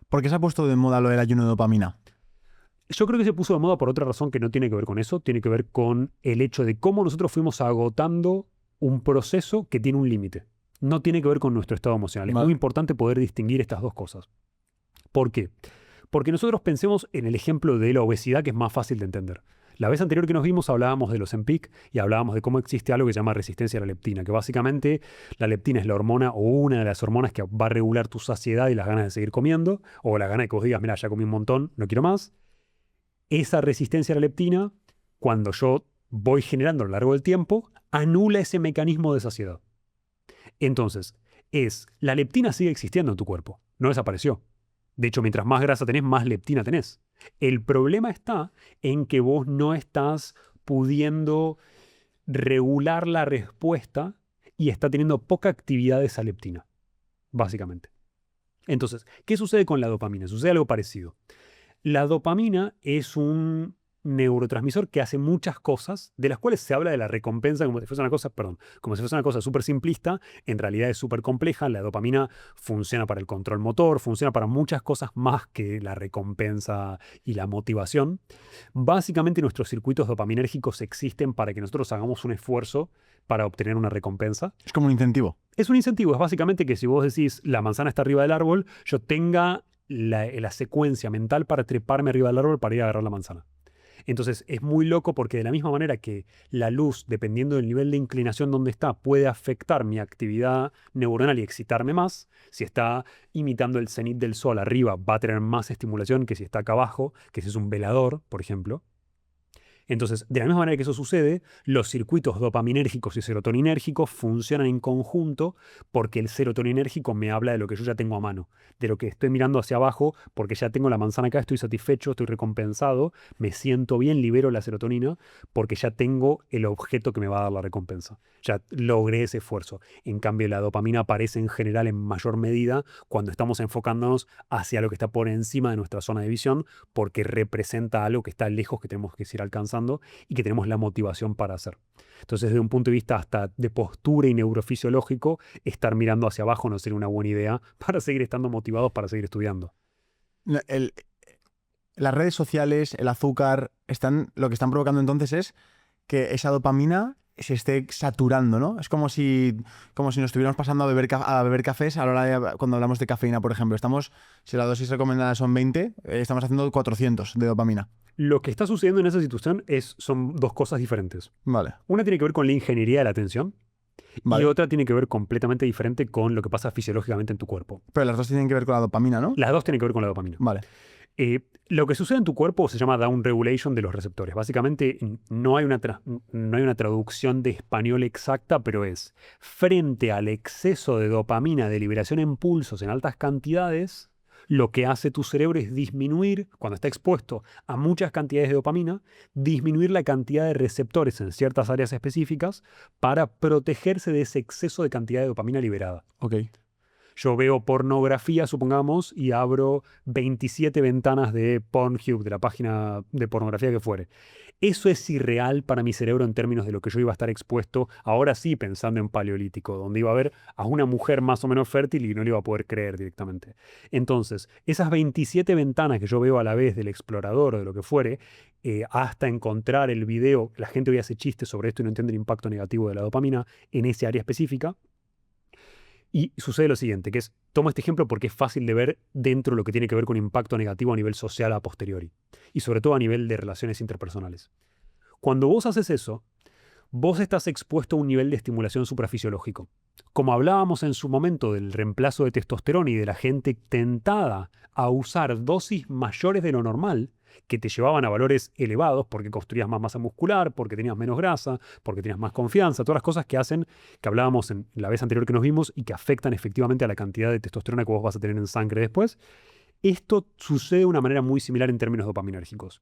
¿Por qué se ha puesto de moda lo del ayuno de dopamina? Yo creo que se puso de moda por otra razón que no tiene que ver con eso, tiene que ver con el hecho de cómo nosotros fuimos agotando un proceso que tiene un límite. No tiene que ver con nuestro estado emocional. Es muy Vale. importante poder distinguir estas dos cosas. ¿Por qué? Porque nosotros pensemos en el ejemplo de la obesidad, que es más fácil de entender. La vez anterior que nos vimos hablábamos de los Ozempic y hablábamos de cómo existe algo que se llama resistencia a la leptina, que básicamente la leptina es la hormona o una de las hormonas que va a regular tu saciedad y las ganas de seguir comiendo, o la gana de que vos digas, mira, ya comí un montón, no quiero más. Esa resistencia a la leptina, cuando yo voy generando a lo largo del tiempo, anula ese mecanismo de saciedad. Entonces, la leptina sigue existiendo en tu cuerpo, no desapareció. De hecho, mientras más grasa tenés, más leptina tenés. El problema está en que vos no estás pudiendo regular la respuesta y está teniendo poca actividad esa leptina, básicamente. Entonces, ¿qué sucede con la dopamina? Sucede algo parecido. La dopamina es un neurotransmisor que hace muchas cosas, de las cuales se habla de la recompensa como si fuese una cosa, perdón, como si fuese una cosa súper simplista, en realidad es súper compleja. La dopamina funciona para el control motor, funciona para muchas cosas más que la recompensa y la motivación. Básicamente nuestros circuitos dopaminérgicos existen para que nosotros hagamos un esfuerzo para obtener una recompensa. Es como un incentivo. Es un incentivo, es básicamente que si vos decís la manzana está arriba del árbol, yo tenga la secuencia mental para treparme arriba del árbol para ir a agarrar la manzana. Entonces es muy loco porque de la misma manera que la luz, dependiendo del nivel de inclinación donde está, puede afectar mi actividad neuronal y excitarme más, si está imitando el cenit del sol arriba va a tener más estimulación que si está acá abajo, que si es un velador, por ejemplo. Entonces, de la misma manera que eso sucede, los circuitos dopaminérgicos y serotoninérgicos funcionan en conjunto porque el serotoninérgico me habla de lo que yo ya tengo a mano, de lo que estoy mirando hacia abajo porque ya tengo la manzana acá, estoy satisfecho, estoy recompensado, me siento bien, libero la serotonina porque ya tengo el objeto que me va a dar la recompensa. Ya logré ese esfuerzo. En cambio, la dopamina aparece en general en mayor medida cuando estamos enfocándonos hacia lo que está por encima de nuestra zona de visión porque representa algo que está lejos que tenemos que ir alcanzando y que tenemos la motivación para hacer. Entonces, desde un punto de vista hasta de postura y neurofisiológico, estar mirando hacia abajo no sería una buena idea para seguir estando motivados para seguir estudiando. Las redes sociales, el azúcar, lo que están provocando entonces es que esa dopamina se esté saturando, ¿no? Es como si nos estuviéramos pasando a beber cafés a la hora cuando hablamos de cafeína, por ejemplo. Si la dosis recomendada son 20, estamos haciendo 400 de dopamina. Lo que está sucediendo en esa situación son dos cosas diferentes. Vale, Una tiene que ver con la ingeniería de la atención y vale. otra tiene que ver completamente diferente con lo que pasa fisiológicamente en tu cuerpo. Pero las dos tienen que ver con la dopamina, ¿no? Las dos tienen que ver con la dopamina. Vale. Lo que sucede en tu cuerpo se llama down regulation de los receptores. Básicamente no hay una traducción de español exacta, pero es frente al exceso de dopamina de liberación en pulsos en altas cantidades, lo que hace tu cerebro es disminuir, cuando está expuesto a muchas cantidades de dopamina, disminuir la cantidad de receptores en ciertas áreas específicas para protegerse de ese exceso de cantidad de dopamina liberada. Ok. Yo veo pornografía, supongamos, y abro 27 ventanas de Pornhub, de la página de pornografía que fuere. Eso es irreal para mi cerebro en términos de lo que yo iba a estar expuesto, ahora sí pensando en paleolítico, donde iba a ver a una mujer más o menos fértil y no le iba a poder creer directamente. Entonces, esas 27 ventanas que yo veo a la vez del explorador o de lo que fuere, hasta encontrar el video, la gente hoy hace chistes sobre esto y no entiende el impacto negativo de la dopamina en ese área específica. Y sucede lo siguiente, que es, tomo este ejemplo porque es fácil de ver dentro de lo que tiene que ver con impacto negativo a nivel social a posteriori, y sobre todo a nivel de relaciones interpersonales. Cuando vos haces eso, vos estás expuesto a un nivel de estimulación suprafisiológico. Como hablábamos en su momento del reemplazo de testosterona y de la gente tentada a usar dosis mayores de lo normal, que te llevaban a valores elevados porque construías más masa muscular, porque tenías menos grasa, porque tenías más confianza, todas las cosas que hacen, que hablábamos en la vez anterior que nos vimos y que afectan efectivamente a la cantidad de testosterona que vos vas a tener en sangre después. Esto sucede de una manera muy similar en términos dopaminérgicos,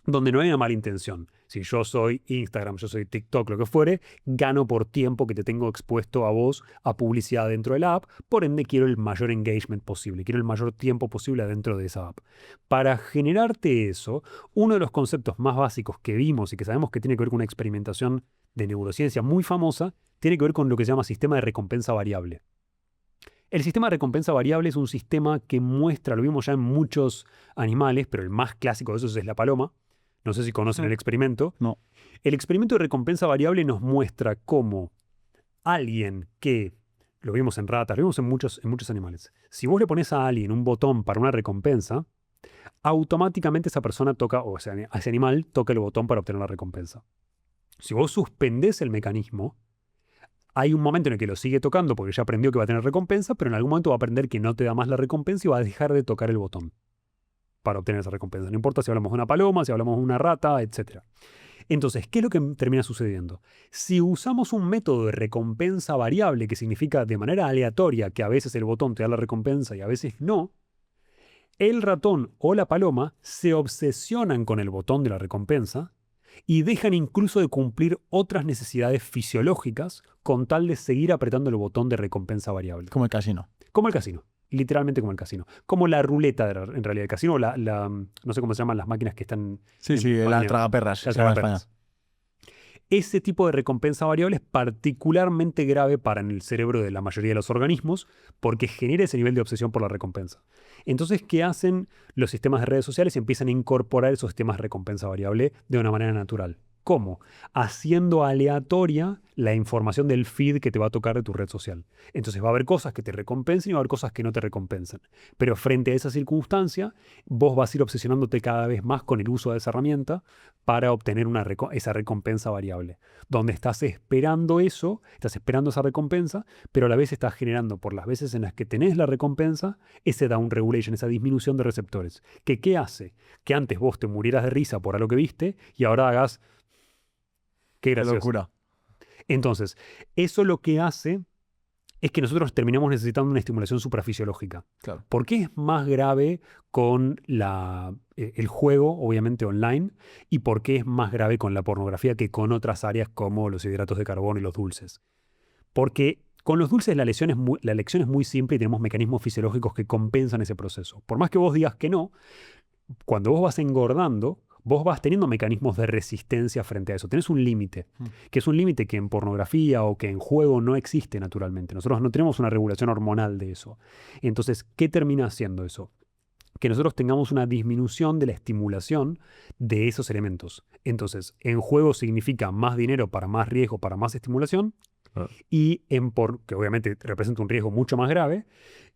donde no hay una mala intención. Si yo soy Instagram, yo soy TikTok, lo que fuere, gano por tiempo que te tengo expuesto a vos a publicidad dentro de la app, por ende quiero el mayor engagement posible, quiero el mayor tiempo posible adentro de esa app. Para generarte eso, uno de los conceptos más básicos que vimos y que sabemos que tiene que ver con una experimentación de neurociencia muy famosa, tiene que ver con lo que se llama sistema de recompensa variable. El sistema de recompensa variable es un sistema que muestra, lo vimos ya en muchos animales, pero el más clásico de esos es la paloma. No sé si conocen el experimento. No. El experimento de recompensa variable nos muestra cómo alguien que, lo vimos en ratas, lo vimos en muchos animales, si vos le pones a alguien un botón para una recompensa, automáticamente esa persona toca, o sea, ese animal toca el botón para obtener la recompensa. Si vos suspendés el mecanismo, hay un momento en el que lo sigue tocando porque ya aprendió que va a tener recompensa, pero en algún momento va a aprender que no te da más la recompensa y va a dejar de tocar el botón para obtener esa recompensa. No importa si hablamos de una paloma, si hablamos de una rata, etc. Entonces, ¿qué es lo que termina sucediendo? Si usamos un método de recompensa variable, que significa de manera aleatoria que a veces el botón te da la recompensa y a veces no, el ratón o la paloma se obsesionan con el botón de la recompensa y dejan incluso de cumplir otras necesidades fisiológicas con tal de seguir apretando el botón de recompensa variable. Como el casino. Como el casino. Literalmente como el casino. Como la ruleta, en realidad, el casino, no sé cómo se llaman las máquinas que están... Sí, en sí, la España. tragaperras. Las se llama en tragaperras. España. Ese tipo de recompensa variable es particularmente grave para el cerebro de la mayoría de los organismos porque genera ese nivel de obsesión por la recompensa. Entonces, ¿qué hacen los sistemas de redes sociales? Empiezan a incorporar esos sistemas de recompensa variable de una manera natural. ¿Cómo? Haciendo aleatoria la información del feed que te va a tocar de tu red social. Entonces va a haber cosas que te recompensen y va a haber cosas que no te recompensan. Pero frente a esa circunstancia, vos vas a ir obsesionándote cada vez más con el uso de esa herramienta para obtener esa recompensa variable. Donde estás esperando eso, estás esperando esa recompensa, pero a la vez estás generando, por las veces en las que tenés la recompensa, ese down regulation, esa disminución de receptores. ¿Qué hace? Que antes vos te murieras de risa por algo que viste y ahora hagas... Qué Qué gracioso. locura. Entonces, eso lo que hace es que nosotros terminamos necesitando una estimulación suprafisiológica. Claro. ¿Por qué es más grave con el juego, obviamente online, y por qué es más grave con la pornografía que con otras áreas como los hidratos de carbono y los dulces? Porque con los dulces la elección es muy simple y tenemos mecanismos fisiológicos que compensan ese proceso. Por más que vos digas que no, cuando vos vas engordando, vos vas teniendo mecanismos de resistencia frente a eso. Tenés un límite, que es un límite que en pornografía o que en juego no existe naturalmente. Nosotros no tenemos una regulación hormonal de eso. Entonces, ¿qué termina haciendo eso? Que nosotros tengamos una disminución de la estimulación de esos elementos. Entonces, en juego significa más dinero para más riesgo, para más estimulación, y que obviamente representa un riesgo mucho más grave,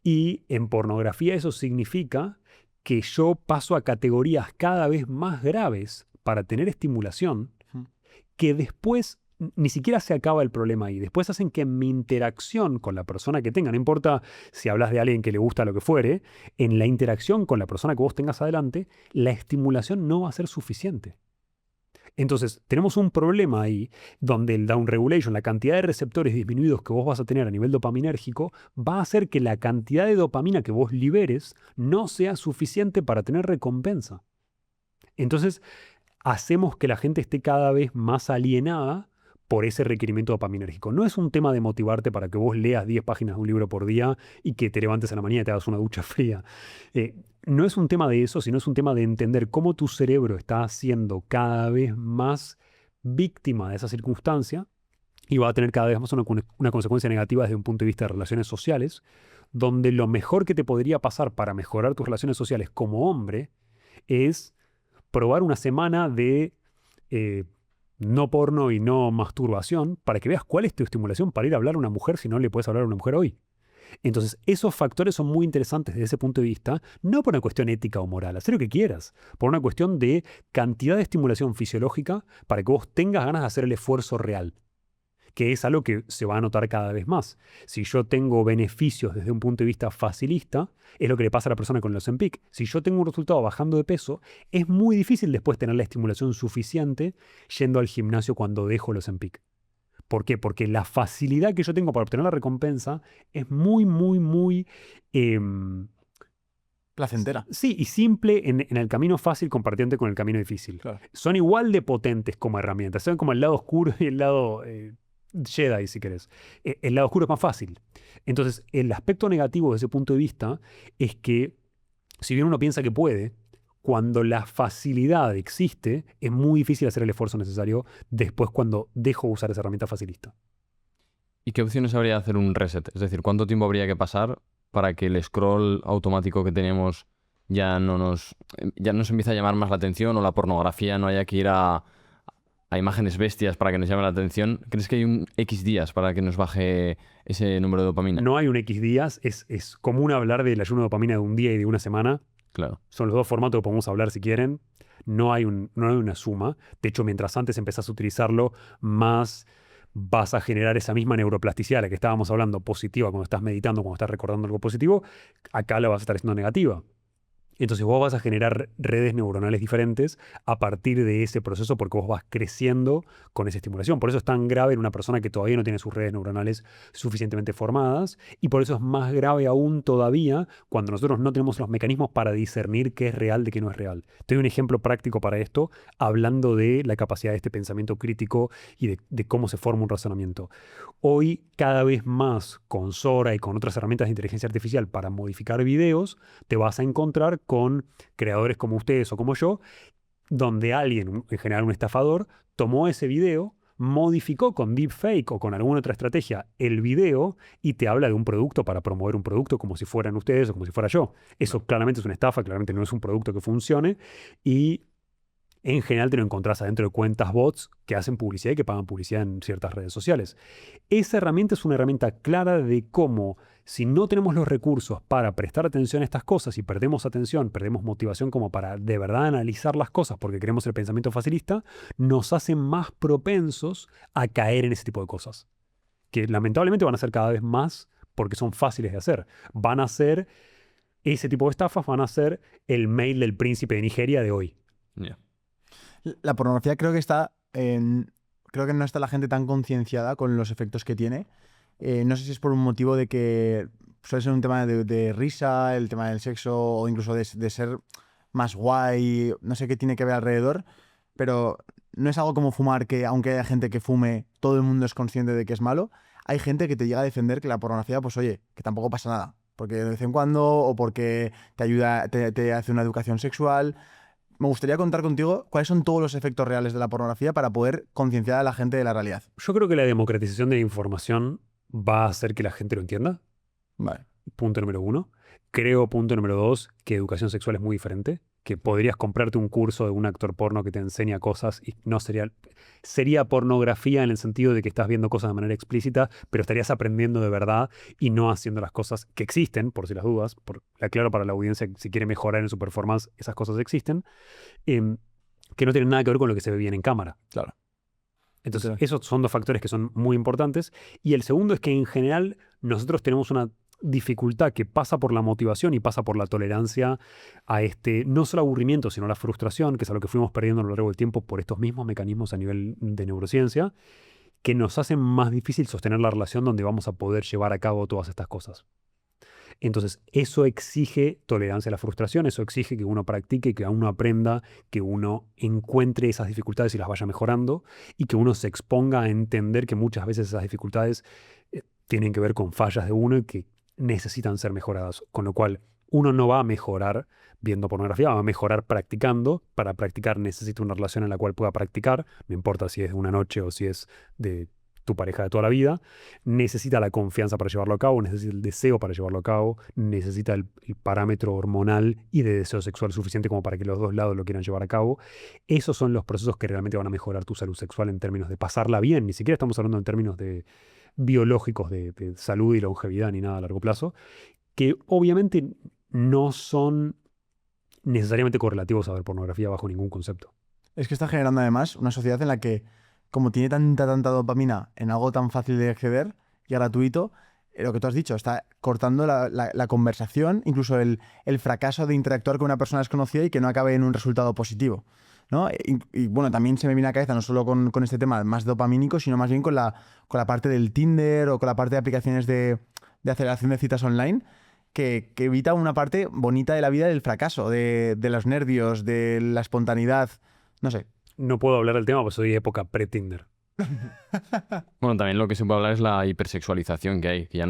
y en pornografía eso significa que yo paso a categorías cada vez más graves para tener estimulación, que después ni siquiera se acaba el problema ahí. Después hacen que mi interacción con la persona que tenga, no importa si hablas de alguien que le gusta lo que fuere, en la interacción con la persona que vos tengas adelante, la estimulación no va a ser suficiente. Entonces, tenemos un problema ahí donde el down regulation, la cantidad de receptores disminuidos que vos vas a tener a nivel dopaminérgico, va a hacer que la cantidad de dopamina que vos liberes no sea suficiente para tener recompensa. Entonces, hacemos que la gente esté cada vez más alienada por ese requerimiento dopaminérgico. No es un tema de motivarte para que vos leas 10 páginas de un libro por día y que te levantes a la mañana y te hagas una ducha fría. No es un tema de eso, sino es un tema de entender cómo tu cerebro está siendo cada vez más víctima de esa circunstancia y va a tener cada vez más una consecuencia negativa desde un punto de vista de relaciones sociales, donde lo mejor que te podría pasar para mejorar tus relaciones sociales como hombre es probar una semana de no porno y no masturbación para que veas cuál es tu estimulación para ir a hablar a una mujer si no le puedes hablar a una mujer hoy. Entonces, esos factores son muy interesantes desde ese punto de vista, no por una cuestión ética o moral, hacer lo que quieras, por una cuestión de cantidad de estimulación fisiológica para que vos tengas ganas de hacer el esfuerzo real, que es algo que se va a notar cada vez más. Si yo tengo beneficios desde un punto de vista facilista, es lo que le pasa a la persona con el Ozempic. Si yo tengo un resultado bajando de peso, es muy difícil después tener la estimulación suficiente yendo al gimnasio cuando dejo el Ozempic. ¿Por qué? Porque la facilidad que yo tengo para obtener la recompensa es muy, muy, muy... Placentera. Sí, y simple en el camino fácil compartiendo con el camino difícil. Claro. Son igual de potentes como herramientas. Son como el lado oscuro y el lado Jedi, si querés. El lado oscuro es más fácil. Entonces, el aspecto negativo desde ese punto de vista es que, si bien uno piensa que puede, cuando la facilidad existe, es muy difícil hacer el esfuerzo necesario después cuando dejo de usar esa herramienta facilista. ¿Y qué opciones habría de hacer un reset? Es decir, ¿cuánto tiempo habría que pasar para que el scroll automático que tenemos ya no nos empiece a llamar más la atención, o la pornografía no haya que ir a imágenes bestias para que nos llame la atención? ¿Crees que hay un X días para que nos baje ese número de dopamina? No hay un X días, es común hablar del ayuno de dopamina de un día y de una semana. Claro. Son los dos formatos que podemos hablar si quieren. No hay una suma. De hecho, mientras antes empezás a utilizarlo, más vas a generar esa misma neuroplasticidad de la que estábamos hablando, positiva cuando estás meditando, cuando estás recordando algo positivo. Acá la vas a estar haciendo negativa. Entonces vos vas a generar redes neuronales diferentes a partir de ese proceso, porque vos vas creciendo con esa estimulación. Por eso es tan grave en una persona que todavía no tiene sus redes neuronales suficientemente formadas, y por eso es más grave aún todavía cuando nosotros no tenemos los mecanismos para discernir qué es real de qué no es real. Te doy un ejemplo práctico para esto, hablando de la capacidad de este pensamiento crítico y de cómo se forma un razonamiento. Hoy, cada vez más con Sora y con otras herramientas de inteligencia artificial para modificar videos, te vas a encontrar con creadores como ustedes o como yo, donde alguien, en general un estafador, tomó ese video, modificó con deepfake o con alguna otra estrategia el video y te habla de un producto para promover un producto como si fueran ustedes o como si fuera yo. Eso claramente es una estafa, claramente no es un producto que funcione, y en general te lo encontrás adentro de cuentas bots que hacen publicidad y que pagan publicidad en ciertas redes sociales. Esa herramienta es una herramienta clara de cómo, si no tenemos los recursos para prestar atención a estas cosas y perdemos atención, perdemos motivación como para de verdad analizar las cosas porque queremos el pensamiento facilista, nos hacen más propensos a caer en ese tipo de cosas. Que lamentablemente van a ser cada vez más porque son fáciles de hacer. Van a ser, ese tipo de estafas van a ser el mail del príncipe de Nigeria de hoy. Yeah. La pornografía creo que no está la gente tan concienciada con los efectos que tiene. No sé si es por un motivo de que suele ser un tema de risa, el tema del sexo, o incluso de ser más guay, no sé qué tiene que ver alrededor, pero no es algo como fumar, que aunque haya gente que fume, todo el mundo es consciente de que es malo. Hay gente que te llega a defender que la pornografía, pues oye, que tampoco pasa nada, porque de vez en cuando, o porque te ayuda, te hace una educación sexual. Me gustaría contar contigo cuáles son todos los efectos reales de la pornografía para poder concienciar a la gente de la realidad. Yo creo que la democratización de la información va a hacer que la gente lo entienda. Vale. Punto número 1. Creo, punto número 2, que educación sexual es muy diferente. Que podrías comprarte un curso de un actor porno que te enseña cosas y no sería pornografía en el sentido de que estás viendo cosas de manera explícita, pero estarías aprendiendo de verdad y no haciendo las cosas que existen, por si las dudas. Aclaro para la audiencia, si quiere mejorar en su performance, esas cosas existen, que no tienen nada que ver con lo que se ve bien en cámara. Claro. Entonces, esos son dos factores que son muy importantes. Y el segundo es que en general nosotros tenemos una dificultad que pasa por la motivación y pasa por la tolerancia a no solo aburrimiento, sino la frustración, que es algo que fuimos perdiendo a lo largo del tiempo por estos mismos mecanismos a nivel de neurociencia, que nos hacen más difícil sostener la relación donde vamos a poder llevar a cabo todas estas cosas. Entonces, eso exige tolerancia a la frustración, eso exige que uno practique, que uno aprenda, que uno encuentre esas dificultades y las vaya mejorando, y que uno se exponga a entender que muchas veces esas dificultades tienen que ver con fallas de uno y que necesitan ser mejoradas. Con lo cual, uno no va a mejorar viendo pornografía, va a mejorar practicando. Para practicar necesita una relación en la cual pueda practicar, no importa si es de una noche o si es de tu pareja de toda la vida. Necesita la confianza para llevarlo a cabo, necesita el deseo para llevarlo a cabo, necesita el parámetro hormonal y de deseo sexual suficiente como para que los dos lados lo quieran llevar a cabo. Esos son los procesos que realmente van a mejorar tu salud sexual en términos de pasarla bien. Ni siquiera estamos hablando en términos biológicos de salud y longevidad ni nada a largo plazo, que obviamente no son necesariamente correlativos a ver pornografía bajo ningún concepto. Es que está generando además una sociedad en la que, como tiene tanta dopamina en algo tan fácil de acceder y gratuito, lo que tú has dicho, está cortando la conversación, incluso el fracaso de interactuar con una persona desconocida y que no acabe en un resultado positivo, ¿no? Y bueno, también se me viene a la cabeza no solo con este tema más dopamínico, sino más bien con la parte del Tinder o con la parte de aplicaciones de aceleración de citas online, que evita una parte bonita de la vida del fracaso, de los nervios, de la espontaneidad, no sé. No puedo hablar del tema porque soy época pre-Tinder. Bueno, también lo que se puede hablar es la hipersexualización que hay, que ya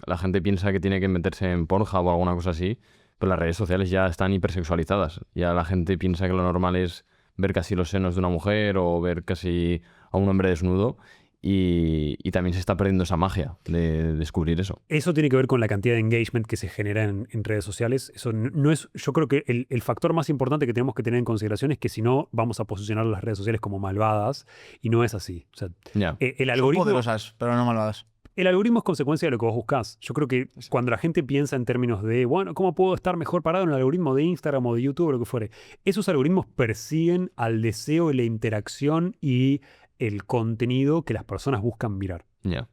la gente piensa que tiene que meterse en Pornhub o alguna cosa así, pero las redes sociales ya están hipersexualizadas. Ya la gente piensa que lo normal es ver casi los senos de una mujer o ver casi a un hombre desnudo, y también se está perdiendo esa magia de descubrir eso. Eso tiene que ver con la cantidad de engagement que se genera en redes sociales. Eso no es, yo creo que el factor más importante que tenemos que tener en consideración es que si no, vamos a posicionar las redes sociales como malvadas, y no es así. O sea, Ya. el Son algoritmo... poderosas, pero no malvadas. El algoritmo es consecuencia de lo que vos buscás. Yo creo que cuando la gente piensa en términos de, bueno, ¿cómo puedo estar mejor parado en el algoritmo de Instagram o de YouTube o lo que fuere? Esos algoritmos persiguen al deseo y la interacción y el contenido que las personas buscan mirar. Ya.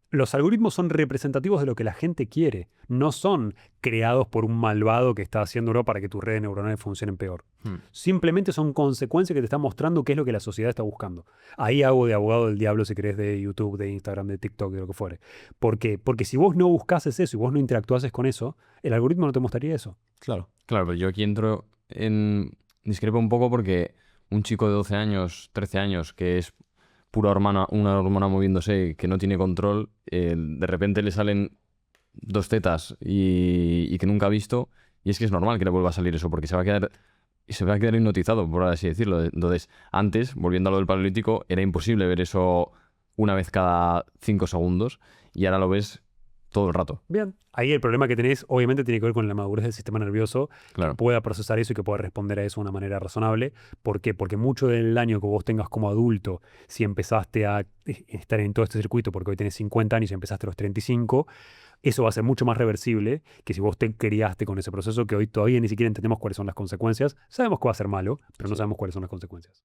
Los algoritmos son representativos de lo que la gente quiere, no son creados por un malvado que está haciéndolo para que tus redes neuronales funcionen peor. Simplemente son consecuencias que te están mostrando qué es lo que la sociedad está buscando. Ahí hago de abogado del diablo, si querés, de YouTube, de Instagram, de TikTok, de lo que fuere. ¿Por qué? Porque si vos no buscases eso y vos no interactuases con eso, el algoritmo no te mostraría eso. Claro. Claro, pero yo aquí entro en... Discrepo un poco porque un chico de 12 años, 13 años, que es pura hormona, una hormona moviéndose, que no tiene control, de repente le salen 2 tetas y que nunca ha visto, y es que es normal que le vuelva a salir eso, porque se va a quedar hipnotizado, por así decirlo. Entonces, antes, volviendo a lo del paleolítico, era imposible ver eso una vez cada 5 segundos, y ahora lo ves todo el rato. Bien. Ahí el problema que tenés, obviamente, tiene que ver con la madurez del sistema nervioso, Claro. que pueda procesar eso y que pueda responder a eso de una manera razonable. ¿Por qué? Porque mucho del año que vos tengas como adulto, si empezaste a estar en todo este circuito, porque hoy tenés 50 años y empezaste a los 35, eso va a ser mucho más reversible que si vos te criaste con ese proceso, que hoy todavía ni siquiera entendemos cuáles son las consecuencias. Sabemos que va a ser malo, pero no sabemos cuáles son las consecuencias.